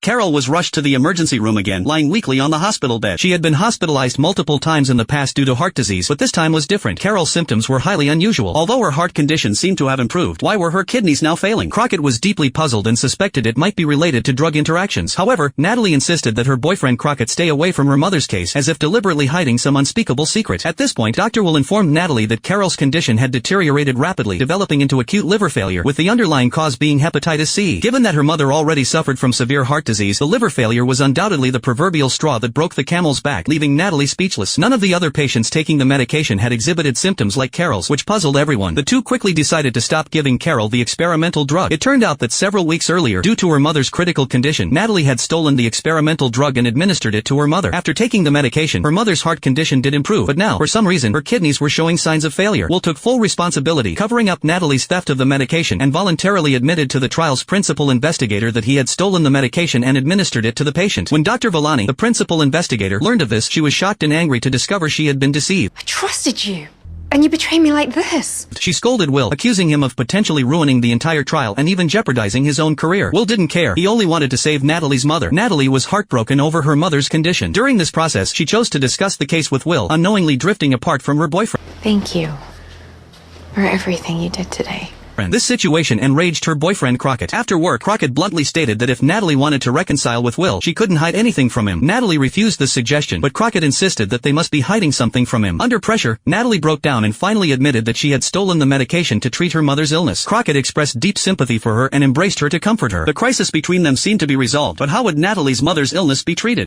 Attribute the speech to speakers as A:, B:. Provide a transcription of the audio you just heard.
A: Carol was rushed to the emergency room again, lying weakly on the hospital bed. She had been hospitalized multiple times in the past due to heart disease, but this time was different. Carol's symptoms were highly unusual. Although her heart condition seemed to have improved, why were her kidneys now failing? Crockett was deeply puzzled and suspected it might be related to drug interactions. However, Natalie insisted that her boyfriend Crockett stay away from her mother's case, as if deliberately hiding some unspeakable secret. At this point, Dr. Will informed Natalie that Carol's condition had deteriorated rapidly, developing into acute liver failure, with the underlying cause being hepatitis C. Given that her mother already suffered from severe heart disease, the liver failure was undoubtedly the proverbial straw that broke the camel's back, leaving Natalie speechless. None of the other patients taking the medication had exhibited symptoms like Carol's, which puzzled everyone. The two quickly decided to stop giving Carol the experimental drug. It turned out that several weeks earlier, due to her mother's critical condition, Natalie had stolen the experimental drug and administered it to her mother. After taking the medication, her mother's heart condition did improve, but now, for some reason, her kidneys were showing signs of failure. Will took full responsibility, covering up Natalie's theft of the medication, and voluntarily admitted to the trial's principal investigator that he had stolen the medication and administered it to the patient. When Dr. Villani, the principal investigator, learned of this, she was shocked and angry to discover she had been deceived.
B: I trusted you, and you betrayed me like this.
A: She scolded Will, accusing him of potentially ruining the entire trial and even jeopardizing his own career. Will didn't care. He only wanted to save Natalie's mother. Natalie was heartbroken over her mother's condition. During this process, she chose to discuss the case with Will, unknowingly drifting apart from her boyfriend.
B: Thank you for everything you did today.
A: This situation enraged her boyfriend Crockett. After work, Crockett bluntly stated that if Natalie wanted to reconcile with Will, she couldn't hide anything from him. Natalie refused the suggestion, but Crockett insisted that they must be hiding something from him. Under pressure, Natalie broke down and finally admitted that she had stolen the medication to treat her mother's illness. Crockett expressed deep sympathy for her and embraced her to comfort her. The crisis between them seemed to be resolved, but how would Natalie's mother's illness be treated?